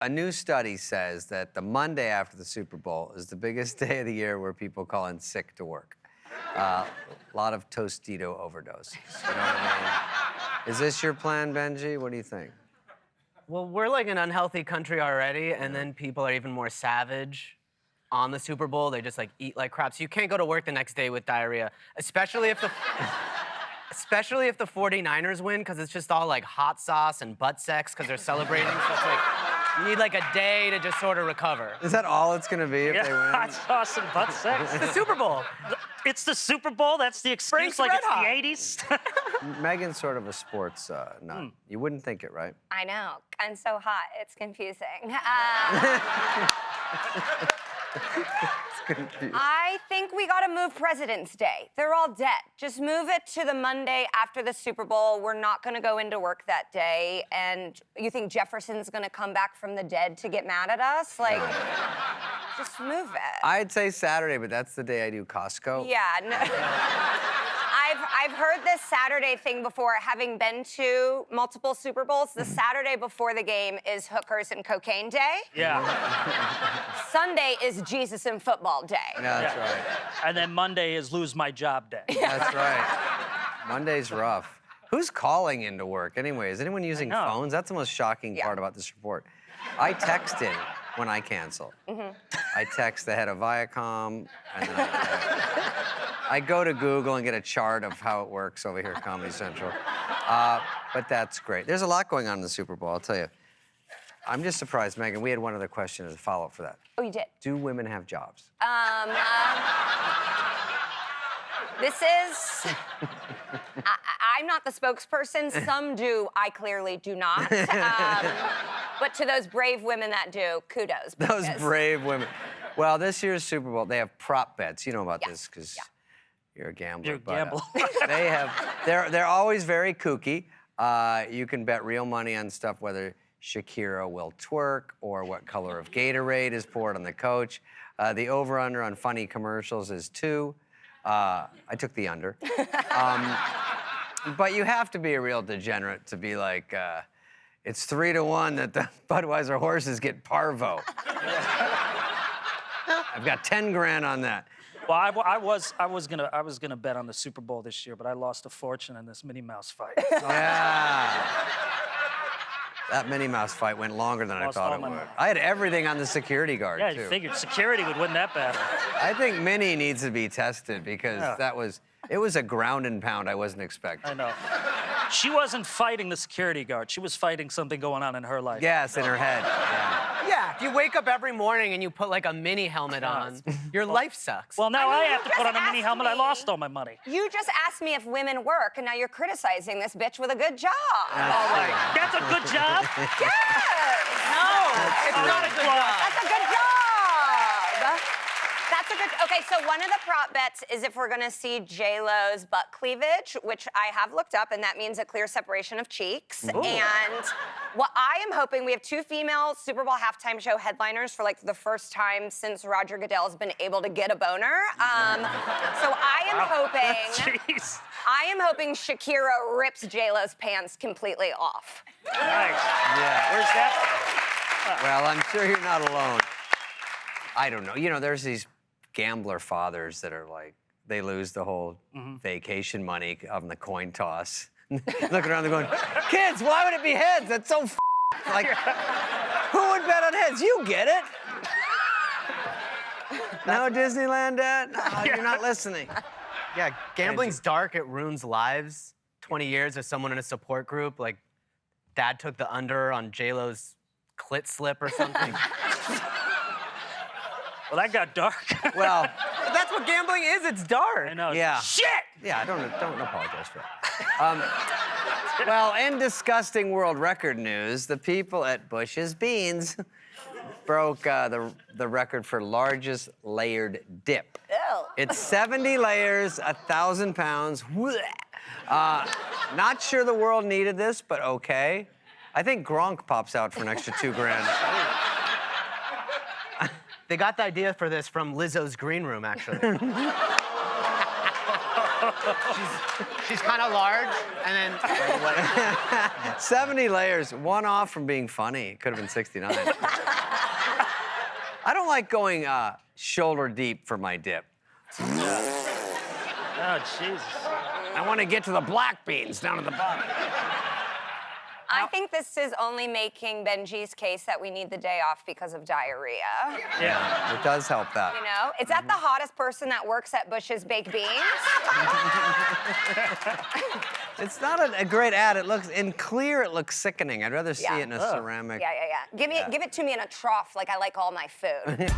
A new study says that the Monday after the Super Bowl is the biggest day of the year where people call in sick to work. A lot of Tostito overdoses. You know what I mean? Is this your plan, Benji? What do you think? Well, we're like an unhealthy country already, and then people are even more savage on the Super Bowl. They just like eat like crap. So you can't go to work the next day with diarrhea, especially if the 49ers win, because it's just all like hot sauce and butt sex because they're celebrating. So it's like you need like a day to just sort of recover. Is that all it's gonna be if they win? Hot sauce and butt sex. It's the Super Bowl. It's the Super Bowl? That's the excuse? Frank's Like Red it's the 80s? Megan's sort of a sports nut. You wouldn't think it, right? I know. I'm so hot. It's confusing. I think we gotta move President's Day. They're all dead. Just move it to the Monday after the Super Bowl. We're not gonna go into work that day. And you think Jefferson's gonna come back from the dead to get mad at us? Like, just move it. I'd say Saturday, but that's the day I do Costco. Yeah, no. I've heard this Saturday thing before, having been to multiple Super Bowls. The Saturday before the game is hookers and cocaine day. Yeah. Sunday is Jesus and football day. Yeah, that's right. And then Monday is lose my job day. That's right. Monday's rough. Who's calling into work anyway? Is anyone using phones? That's the most shocking part about this report. I text in when I cancel. I text the head of Viacom, and then I go to Google and get a chart of how it works over here at Comedy Central. But that's great. There's a lot going on in the Super Bowl, I'll tell you. I'm just surprised, Megan, we had one other question as a follow-up for that. Oh, you did? Do women have jobs? This is... I'm not the spokesperson. Some do. I clearly do not. But to those brave women that do, kudos. Those brave women. Well, this year's Super Bowl, they have prop bets. You know about this because you're a gambler. You're a gambler. They're always very kooky. You can bet real money on stuff, whether Shakira will twerk or what color of Gatorade is poured on the coach. The over-under on funny commercials is 2. I took the under. But you have to be a real degenerate to be like, it's 3-1 that the Budweiser horses get parvo. I've got 10 grand on that. Well, I was gonna bet on the Super Bowl this year, but I lost a fortune in this Minnie Mouse fight. Yeah. That Minnie Mouse fight went longer than I thought it would. I had everything on the security guard, Yeah, too. you figured security would win that battle. I think Minnie needs to be tested because it was a ground and pound I wasn't expecting. I know. She wasn't fighting the security guard. She was fighting something going on in her life. Yes, in her head. Yeah, if you wake up every morning and you put like a mini helmet on, your life sucks. Well, now I have to just put on a mini asked helmet. I me. lost all my money. You just asked me if women work, and now you're criticizing this bitch with a good job. That's a good job. Yes! No, it's not a good job. That's a good job. That's a good... Okay, so one of the prop bets is if we're gonna see J-Lo's butt cleavage, which I have looked up, and that means a clear separation of cheeks. Ooh. And what I am hoping, we have 2 female Super Bowl halftime show headliners for like the first time since Roger Goodell's been able to get a boner. So I am hoping... Jeez. I am hoping Shakira rips J-Lo's pants completely off. Nice. Yeah. Where's that? Well, I'm sure you're not alone. I don't know. You know, there's these gambler fathers that are like, they lose the whole vacation money on the coin toss. Looking around, they're going, kids, why would it be heads? That's so like, who would bet on heads? You get it. No Disneyland, Dad? No, you're not listening. Yeah, gambling's dark. It ruins lives. 20 years of someone in a support group, like Dad took the under on J-Lo's clit slip or something. Well, that got dark. Well, But that's what gambling is. It's dark. I know. yeah. Shit! Yeah, don't apologize for that. Well, in disgusting world record news, the people at Bush's Beans broke the record for largest layered dip. Ew. It's 70 layers, 1,000 pounds. Not sure the world needed this, but okay. I think Gronk pops out for an extra 2 grand. They got the idea for this from Lizzo's green room, actually. She's kind of large, and then 70 layers, one off from being funny. Could have been 69. I don't like going shoulder deep for my dip. Oh, Jesus. I want to get to the black beans down at the bottom. I think this is only making Benji's case that we need the day off because of diarrhea. Yeah. It does help that. You know, is that the hottest person that works at Bush's Baked Beans? It's not a great ad. It looks, in clear, it looks sickening. I'd rather see it in a ceramic. Yeah. Give it to me in a trough like I like all my food.